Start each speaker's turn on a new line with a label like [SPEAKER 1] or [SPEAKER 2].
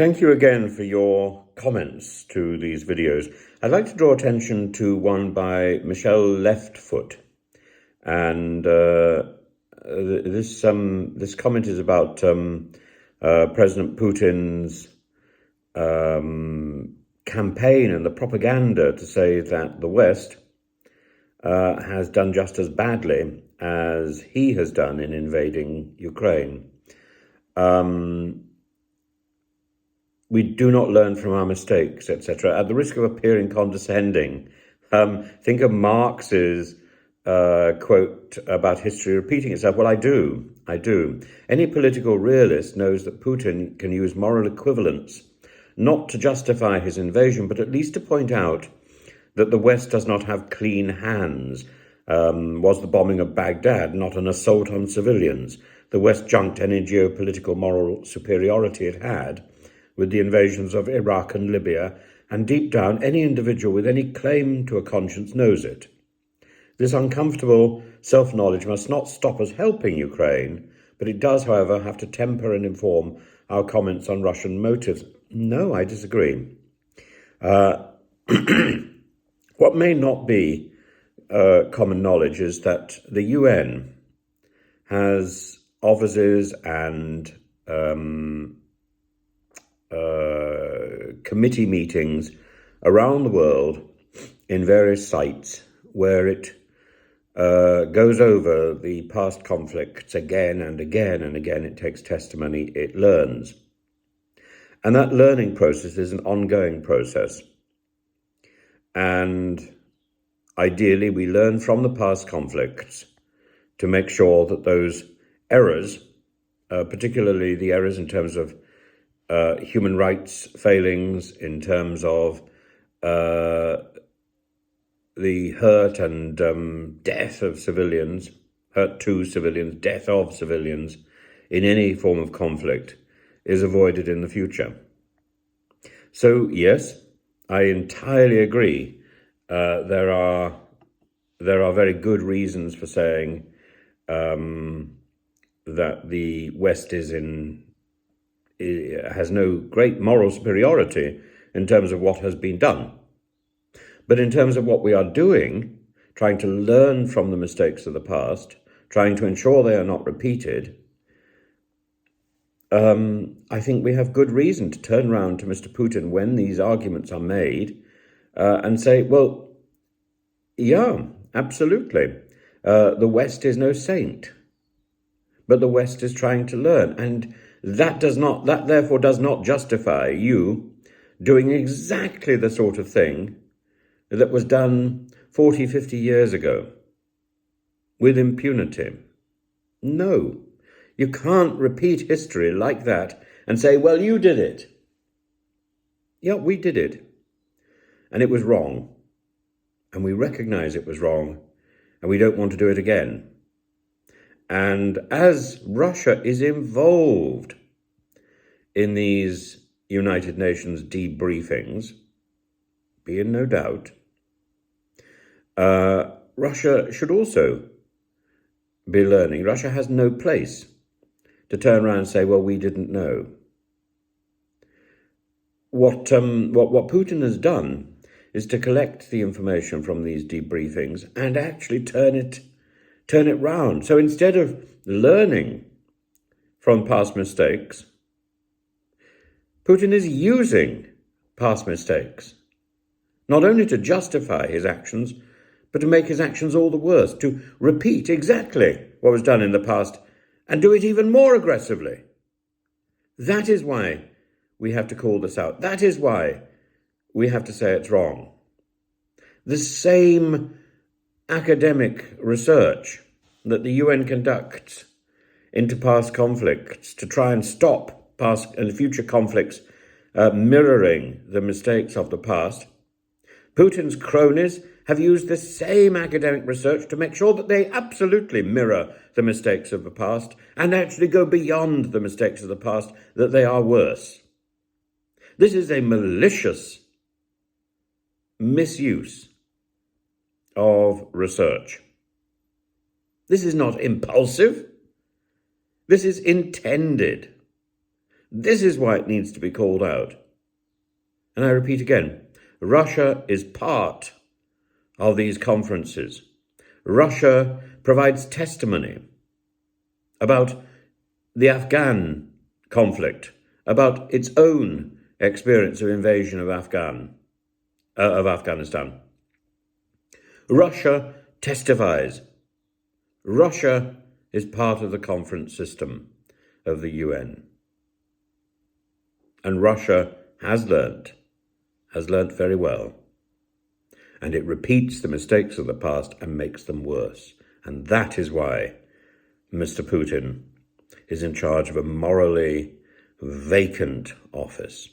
[SPEAKER 1] Thank you again for your comments to these videos. I'd like to draw attention to one by Michelle Leftfoot. And this comment is about President Putin's campaign and the propaganda to say that the West has done just as badly as he has done in invading Ukraine. We do not learn from our mistakes, etc. At the risk of appearing condescending, think of Marx's quote about history repeating itself. Well, I do. Any political realist knows that Putin can use moral equivalence, not to justify his invasion, but at least to point out that the West does not have clean hands. Was the bombing of Baghdad not an assault on civilians? The West junked any geopolitical moral superiority it had with the invasions of Iraq and Libya, and deep down, any individual with any claim to a conscience knows it. This uncomfortable self-knowledge must not stop us helping Ukraine, but it does, however, have to temper and inform our comments on Russian motives. No, I disagree. What may not be common knowledge is that the UN has offices and committee meetings around the world in various sites where it goes over the past conflicts again and again and again. It takes testimony, it learns. And that learning process is an ongoing process. And ideally, we learn from the past conflicts to make sure that those errors, particularly the errors in terms of human rights failings, in terms of the hurt and death of civilians, hurt to civilians, death of civilians in any form of conflict is avoided in the future. So yes, I entirely agree. There are very good reasons for saying that the West has no great moral superiority in terms of what has been done. But in terms of what we are doing, trying to learn from the mistakes of the past, trying to ensure they are not repeated, I think we have good reason to turn around to Mr. Putin when these arguments are made and say, well, yeah, absolutely. The West is no saint, but the West is trying to learn. And that therefore does not justify you doing exactly the sort of thing that was done 40, 50 years ago with impunity. No, you can't repeat history like that and say, well, you did it. Yeah, we did it. And it was wrong. And we recognize it was wrong. And we don't want to do it again. And as Russia is involved in these United Nations debriefings, be in no doubt, Russia should also be learning. Russia has no place to turn around and say, well, we didn't know. What Putin has done is to collect the information from these debriefings and actually turn it round. So instead of learning from past mistakes, Putin is using past mistakes, not only to justify his actions, but to make his actions all the worse, to repeat exactly what was done in the past and do it even more aggressively. That is why we have to call this out. That is why we have to say it's wrong. The same academic research that the UN conducts into past conflicts to try and stop past and future conflicts mirroring the mistakes of the past, Putin's cronies have used the same academic research to make sure that they absolutely mirror the mistakes of the past and actually go beyond the mistakes of the past, that they are worse. This is a malicious misuse of research. This is not impulsive. This is intended. This is why it needs to be called out. And I repeat again, Russia is part of these conferences. Russia provides testimony about the Afghan conflict, about its own experience of invasion of Afghanistan. Russia testifies. Russia is part of the conference system of the UN. And Russia has learnt very well. And it repeats the mistakes of the past and makes them worse. And that is why Mr. Putin is in charge of a morally vacant office.